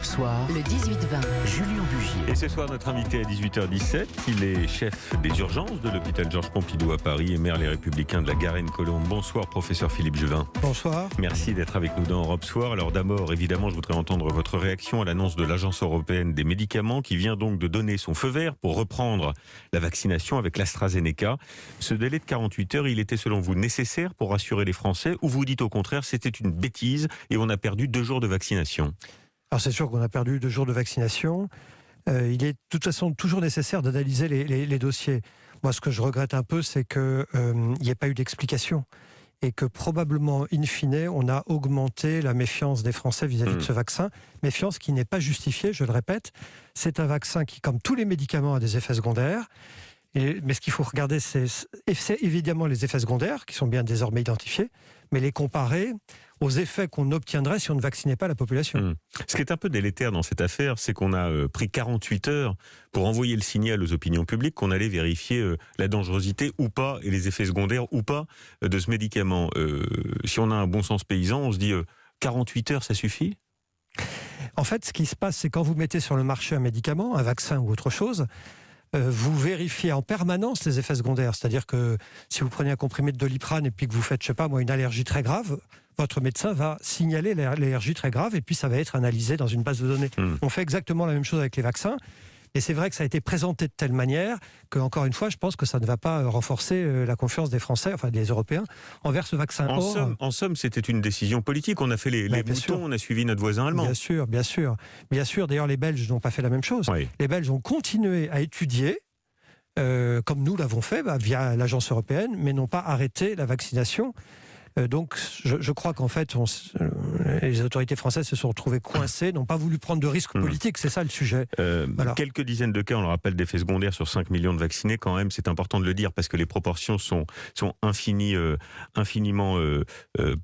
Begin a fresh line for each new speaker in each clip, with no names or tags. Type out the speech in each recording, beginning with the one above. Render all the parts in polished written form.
Europe Soir, le 18-20, Julien Bugier.
Et ce soir, notre invité à 18h17, il est chef des urgences de l'hôpital Georges Pompidou à Paris et maire Les Républicains de la Garenne-Colombes. Bonsoir, professeur Philippe Juvin.
Bonsoir. Merci
d'être avec nous dans Europe Soir. Alors d'abord, évidemment, je voudrais entendre votre réaction à l'annonce de l'Agence européenne des médicaments qui vient donc de donner son feu vert pour reprendre la vaccination avec l'AstraZeneca. Ce délai de 48 heures, il était selon vous nécessaire pour rassurer les Français ou vous dites au contraire c'était une bêtise et on a perdu 2 jours de vaccination?
Alors c'est sûr qu'on a perdu 2 jours de vaccination. Il est de toute façon toujours nécessaire d'analyser les dossiers. Moi, ce que je regrette un peu, c'est qu'il n'y ait pas eu d'explication et que probablement, in fine, on a augmenté la méfiance des Français vis-à-vis de ce vaccin. Méfiance qui n'est pas justifiée, je le répète. C'est un vaccin qui, comme tous les médicaments, a des effets secondaires. Mais ce qu'il faut regarder, c'est évidemment les effets secondaires, qui sont bien désormais identifiés, mais les comparer aux effets qu'on obtiendrait si on ne vaccinait pas la population.
Ce qui est un peu délétère dans cette affaire, c'est qu'on a pris 48 heures pour envoyer le signal aux opinions publiques qu'on allait vérifier la dangerosité ou pas et les effets secondaires ou pas de ce médicament. Si on a un bon sens paysan, on se dit 48 heures, ça suffit ?
En fait, ce qui se passe, c'est quand vous mettez sur le marché un médicament, un vaccin ou autre chose, vous vérifiez en permanence les effets secondaires. C'est-à-dire que si vous prenez un comprimé de Doliprane et puis que vous faites, je sais pas moi, une allergie très grave, votre médecin va signaler l'allergie très grave et puis ça va être analysé dans une base de données. On fait exactement la même chose avec les vaccins. Et c'est vrai que ça a été présenté de telle manière que, encore une fois, je pense que ça ne va pas renforcer la confiance des Français, enfin des Européens, envers ce vaccin.
En somme, c'était une décision politique. On a fait les boutons, on a suivi notre voisin allemand.
Bien sûr. D'ailleurs, les Belges n'ont pas fait la même chose. Oui. Les Belges ont continué à étudier, comme nous l'avons fait, via l'agence européenne, mais n'ont pas arrêté la vaccination. Donc, je crois qu'en fait, les autorités françaises se sont retrouvées coincées, n'ont pas voulu prendre de risques politiques, c'est ça le sujet.
Voilà. Quelques dizaines de cas, on le rappelle, d'effets secondaires sur 5 millions de vaccinés, quand même, c'est important de le dire, parce que les proportions sont infiniment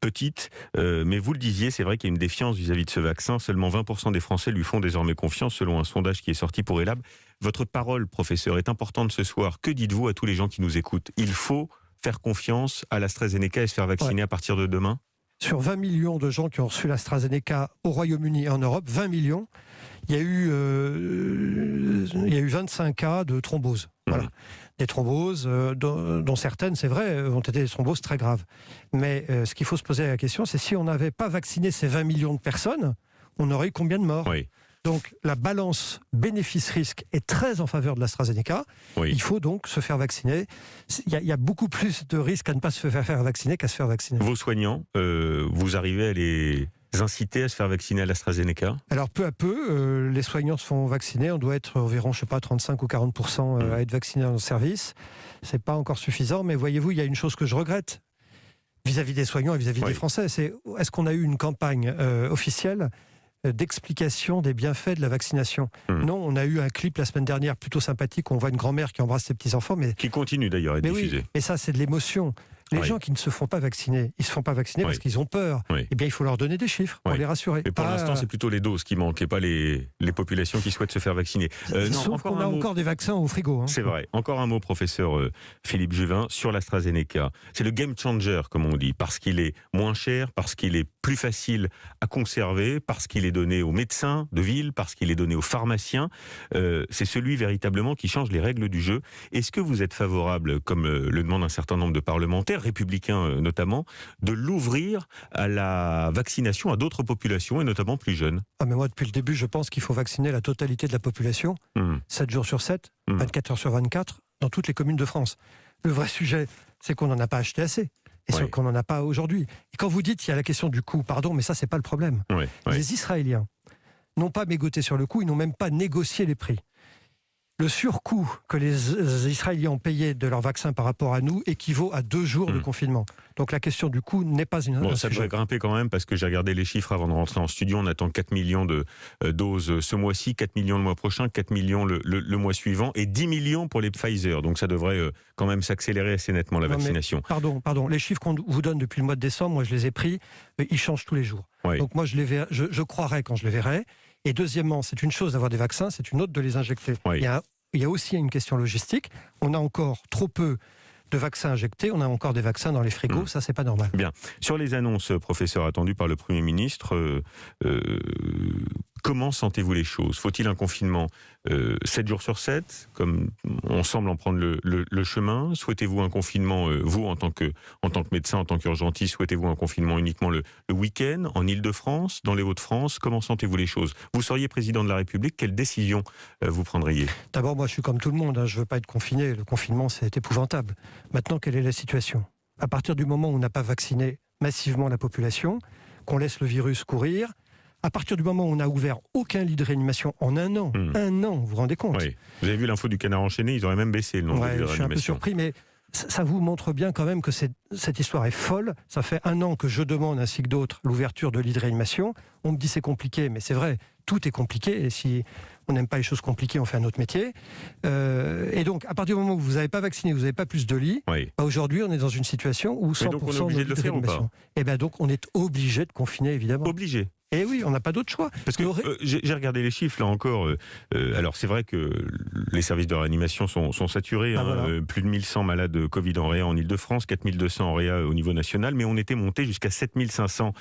petites. Mais vous le disiez, c'est vrai qu'il y a une défiance vis-à-vis de ce vaccin. Seulement 20% des Français lui font désormais confiance, selon un sondage qui est sorti pour Elab. Votre parole, professeur, est importante ce soir. Que dites-vous à tous les gens qui nous écoutent ? Il faut faire confiance à l'AstraZeneca et se faire vacciner à partir de demain ?
Sur 20 millions de gens qui ont reçu l'AstraZeneca au Royaume-Uni et en Europe, 20 millions, il y a eu 25 cas de thrombose. Voilà. Des thromboses, dont certaines, c'est vrai, ont été des thromboses très graves. Mais ce qu'il faut se poser la question, c'est si on n'avait pas vacciné ces 20 millions de personnes, on aurait eu combien de morts ? Donc la balance bénéfice-risque est très en faveur de l'AstraZeneca. Il faut donc se faire vacciner. Il y a beaucoup plus de risques à ne pas se faire vacciner qu'à se faire vacciner.
Vos soignants, vous arrivez à les inciter à se faire vacciner à l'AstraZeneca ?
Alors peu à peu, les soignants se font vacciner. On doit être environ, 35 ou 40% à être vaccinés dans le service. C'est pas encore suffisant, mais voyez-vous, il y a une chose que je regrette vis-à-vis des soignants et vis-à-vis des Français. Est-ce qu'on a eu une campagne officielle d'explication des bienfaits de la vaccination. Non, on a eu un clip la semaine dernière plutôt sympathique où on voit une grand-mère qui embrasse ses petits-enfants.
Qui continue d'ailleurs à être diffusé.
Oui, mais ça, c'est de l'émotion. Les gens qui ne se font pas vacciner, ils ne se font pas vacciner parce qu'ils ont peur. Eh bien, il faut leur donner des chiffres pour les rassurer.
Mais pour l'instant, c'est plutôt les doses qui manquent et pas les populations qui souhaitent se faire vacciner.
Sauf qu'on a encore des vaccins au frigo.
C'est vrai. Encore un mot, professeur Philippe Juvin, sur l'AstraZeneca. C'est le game changer, comme on dit, parce qu'il est moins cher, parce qu'il est plus facile à conserver, parce qu'il est donné aux médecins de ville, parce qu'il est donné aux pharmaciens. C'est celui véritablement qui change les règles du jeu. Est-ce que vous êtes favorable, comme le demande un certain nombre de parlementaires, républicains notamment, de l'ouvrir à la vaccination à d'autres populations et notamment plus jeunes ?
Mais moi, depuis le début, je pense qu'il faut vacciner la totalité de la population, 7 jours sur 7, 24 heures sur 24, dans toutes les communes de France. Le vrai sujet, c'est qu'on n'en a pas acheté assez. Et qu'on n'en a pas aujourd'hui. Et quand vous dites qu'il y a la question du coût, pardon, mais ça, c'est pas le problème. Les Israéliens n'ont pas mégoté sur le coût, ils n'ont même pas négocié les prix. Le surcoût que les Israéliens ont payé de leur vaccin par rapport à nous équivaut à 2 jours de confinement. Donc la question du coût n'est pas un
ça
sujet.
devrait grimper quand même, parce que j'ai regardé les chiffres avant de rentrer en studio. On attend 4 millions de doses ce mois-ci, 4 millions le mois prochain, 4 millions le mois suivant, et 10 millions pour les Pfizer. Donc ça devrait quand même s'accélérer assez nettement la vaccination.
Pardon. Les chiffres qu'on vous donne depuis le mois de décembre, moi je les ai pris, ils changent tous les jours. Donc moi je croirai quand je les verrai. Et deuxièmement, c'est une chose d'avoir des vaccins, c'est une autre de les injecter. Il y a aussi une question logistique. On a encore trop peu de vaccins injectés, on a encore des vaccins dans les frigos, ça c'est pas normal.
Bien. Sur les annonces, professeur, attendues par le Premier ministre, Comment sentez-vous les choses? Faut-il un confinement 7 jours sur 7, comme on semble en prendre le chemin? Souhaitez-vous un confinement, vous, en tant que médecin, en tant qu'urgentiste, souhaitez-vous un confinement uniquement le week-end, en Île-de-France, dans les Hauts-de-France? Comment sentez-vous les choses? Vous seriez président de la République, quelle décision vous prendriez?
D'abord, moi, je suis comme tout le monde, hein, je ne veux pas être confiné. Le confinement, c'est épouvantable. Maintenant, quelle est la situation? À partir du moment où on n'a pas vacciné massivement la population, qu'on laisse le virus courir, à partir du moment où on n'a ouvert aucun lit de réanimation en un an, vous vous rendez compte?
Oui. Vous avez vu l'info du Canard enchaîné, ils auraient même baissé le nombre de lits de réanimation.
Je suis un peu surpris, mais ça vous montre bien quand même que cette histoire est folle. Ça fait un an que je demande, ainsi que d'autres, l'ouverture de lits de réanimation. On me dit c'est compliqué, mais c'est vrai, tout est compliqué. Et si on n'aime pas les choses compliquées, on fait un autre métier. Et donc, à partir du moment où vous n'avez pas vacciné, vous n'avez pas plus de lits, aujourd'hui, on est dans une situation où 100%
donc on est obligé de le faire ou pas?
Et bien donc, on est obligé de confiner, évidemment.
Obligé.
Et oui, on n'a pas d'autre choix.
Parce que j'ai regardé les chiffres là encore. Alors c'est vrai que les services de réanimation sont saturés.
Voilà.
Plus de 1100 malades Covid en réa en Ile-de-France, 4200 en réa au niveau national, mais on était monté jusqu'à 7500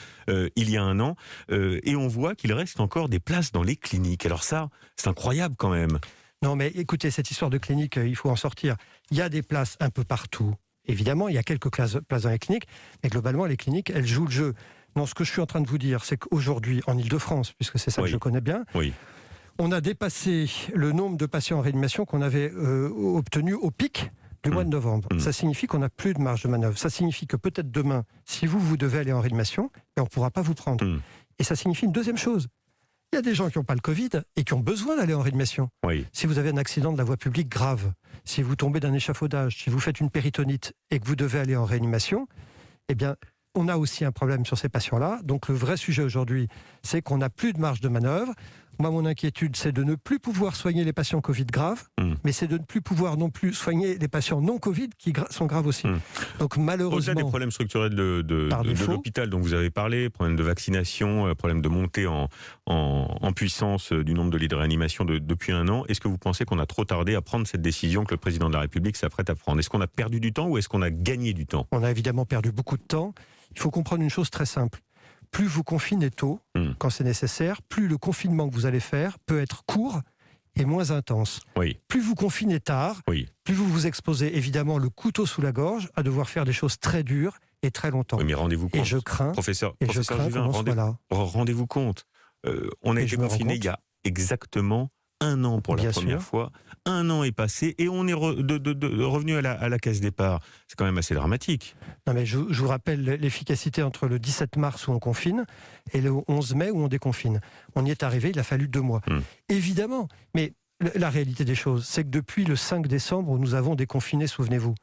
il y a un an. Et on voit qu'il reste encore des places dans les cliniques. Alors ça, c'est incroyable quand même.
Non mais écoutez, cette histoire de clinique, il faut en sortir. Il y a des places un peu partout. Évidemment, il y a quelques places dans les cliniques, mais globalement, les cliniques, elles jouent le jeu. Non, ce que je suis en train de vous dire, c'est qu'aujourd'hui, en Ile-de-France, puisque c'est ça que je connais bien, on a dépassé le nombre de patients en réanimation qu'on avait obtenu au pic du mois de novembre. Ça signifie qu'on n'a plus de marge de manœuvre. Ça signifie que peut-être demain, si vous devez aller en réanimation, on ne pourra pas vous prendre. Et ça signifie une deuxième chose. Il y a des gens qui n'ont pas le Covid et qui ont besoin d'aller en réanimation. Si vous avez un accident de la voie publique grave, si vous tombez d'un échafaudage, si vous faites une péritonite et que vous devez aller en réanimation, eh bien, on a aussi un problème sur ces patients-là. Donc le vrai sujet aujourd'hui, c'est qu'on n'a plus de marge de manœuvre. Moi, mon inquiétude, c'est de ne plus pouvoir soigner les patients Covid graves, mais c'est de ne plus pouvoir non plus soigner les patients non Covid qui sont graves aussi. Donc malheureusement...
Au-delà des problèmes structurels de l'hôpital dont vous avez parlé, problème de vaccination, problème de montée en puissance du nombre de lits de réanimation depuis un an, est-ce que vous pensez qu'on a trop tardé à prendre cette décision que le président de la République s'apprête à prendre? Est-ce qu'on a perdu du temps ou est-ce qu'on a gagné du temps?
On a évidemment perdu beaucoup de temps. Il faut comprendre une chose très simple. Plus vous confinez tôt, quand c'est nécessaire, plus le confinement que vous allez faire peut être court et moins intense. Plus vous confinez tard, plus vous vous exposez évidemment le couteau sous la gorge à devoir faire des choses très dures et très longtemps.
Mais rendez-vous compte,
et je crains,
professeur
Juvin,
rendez-vous compte. On a été confiné il y a exactement un an pour la première fois. Un an est passé et on est revenu à la case départ. C'est quand même assez dramatique.
Non mais je vous rappelle l'efficacité entre le 17 mars où on confine et le 11 mai où on déconfine. On y est arrivé, il a fallu 2 mois. Évidemment, mais la réalité des choses, c'est que depuis le 5 décembre où nous avons déconfiné, souvenez-vous,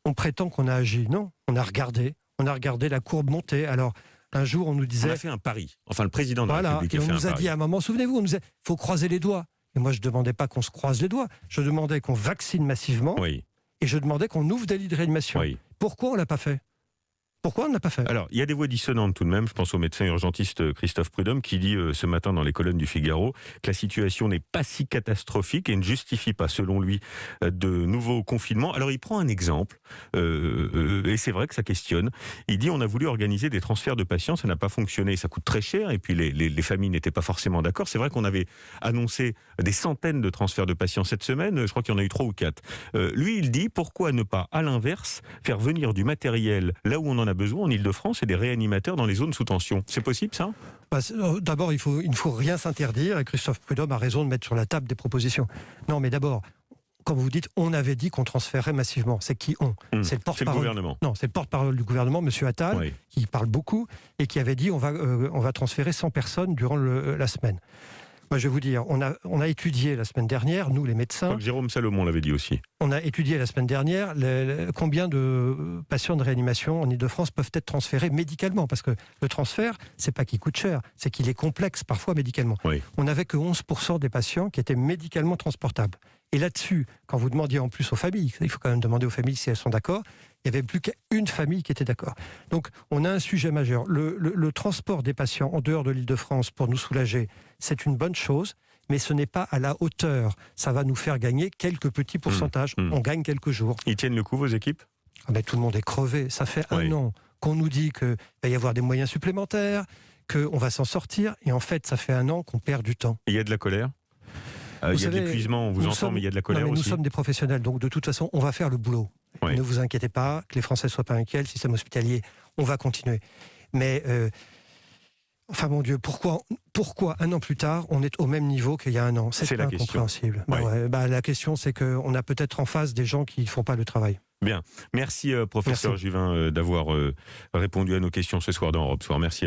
on prétend qu'on a agi. Non, on a regardé la courbe monter. Alors, un jour, on nous disait...
On a fait un pari. Enfin, le président de la République a fait un pari.
On nous a dit à un moment, souvenez-vous, on nous disait, il faut croiser les doigts. Et moi, je ne demandais pas qu'on se croise les doigts. Je demandais qu'on vaccine massivement. Et je demandais qu'on ouvre des lits de réanimation. Pourquoi on ne l'a pas fait? Pourquoi on ne l'a pas fait?
Alors, il y a des voix dissonantes tout de même. Je pense au médecin urgentiste Christophe Prudhomme qui dit ce matin dans les colonnes du Figaro que la situation n'est pas si catastrophique et ne justifie pas, selon lui, de nouveaux confinements. Alors, il prend un exemple et c'est vrai que ça questionne. Il dit on a voulu organiser des transferts de patients, ça n'a pas fonctionné, ça coûte très cher et puis les familles n'étaient pas forcément d'accord. C'est vrai qu'on avait annoncé des centaines de transferts de patients cette semaine. Je crois qu'il y en a eu 3 ou 4. Lui, il dit pourquoi ne pas, à l'inverse, faire venir du matériel là où on en a besoin en Ile-de-France et des réanimateurs dans les zones sous tension. C'est possible ça?
D'abord, il ne faut rien s'interdire et Christophe Prudhomme a raison de mettre sur la table des propositions. Non, mais d'abord, quand vous dites on avait dit qu'on transférait massivement, c'est qui on? C'est le porte-parole.
C'est le gouvernement.
Non, c'est le porte-parole du gouvernement, M. Attal, qui parle beaucoup et qui avait dit on va transférer 100 personnes durant la semaine. Moi, je vais vous dire, on a étudié la semaine dernière, nous les médecins... Je crois
que Jérôme Salomon l'avait dit aussi.
On a étudié la semaine dernière combien de patients de réanimation en Ile-de-France peuvent être transférés médicalement. Parce que le transfert, c'est pas qu'il coûte cher, c'est qu'il est complexe parfois médicalement. On n'avait que 11% des patients qui étaient médicalement transportables. Et là-dessus, quand vous demandiez en plus aux familles, il faut quand même demander aux familles si elles sont d'accord, il n'y avait plus qu'une famille qui était d'accord. Donc, on a un sujet majeur. Le transport des patients en dehors de l'Île-de-France pour nous soulager, c'est une bonne chose, mais ce n'est pas à la hauteur. Ça va nous faire gagner quelques petits pourcentages. On gagne quelques jours.
Ils tiennent le coup, vos équipes?
Tout le monde est crevé. Ça fait un an qu'on nous dit qu'il va y avoir des moyens supplémentaires, qu'on va s'en sortir, et en fait, ça fait 1 an qu'on perd du temps.
Il y a de la colère. Il y a de l'épuisement, on vous entend, mais il y a de la colère aussi.
Nous sommes des professionnels, donc de toute façon, on va faire le boulot.
Oui.
Ne vous inquiétez pas, que les Français ne soient pas inquiets, le système hospitalier, on va continuer. Mais, enfin mon Dieu, pourquoi 1 an plus tard, on est au même niveau qu'il y a 1 an? C'est incompréhensible.
Oui.
La question, c'est qu'on a peut-être en face des gens qui ne font pas le travail.
Bien. Merci, professeur Juvin, d'avoir répondu à nos questions ce soir dans Europe Soir. Merci à vous.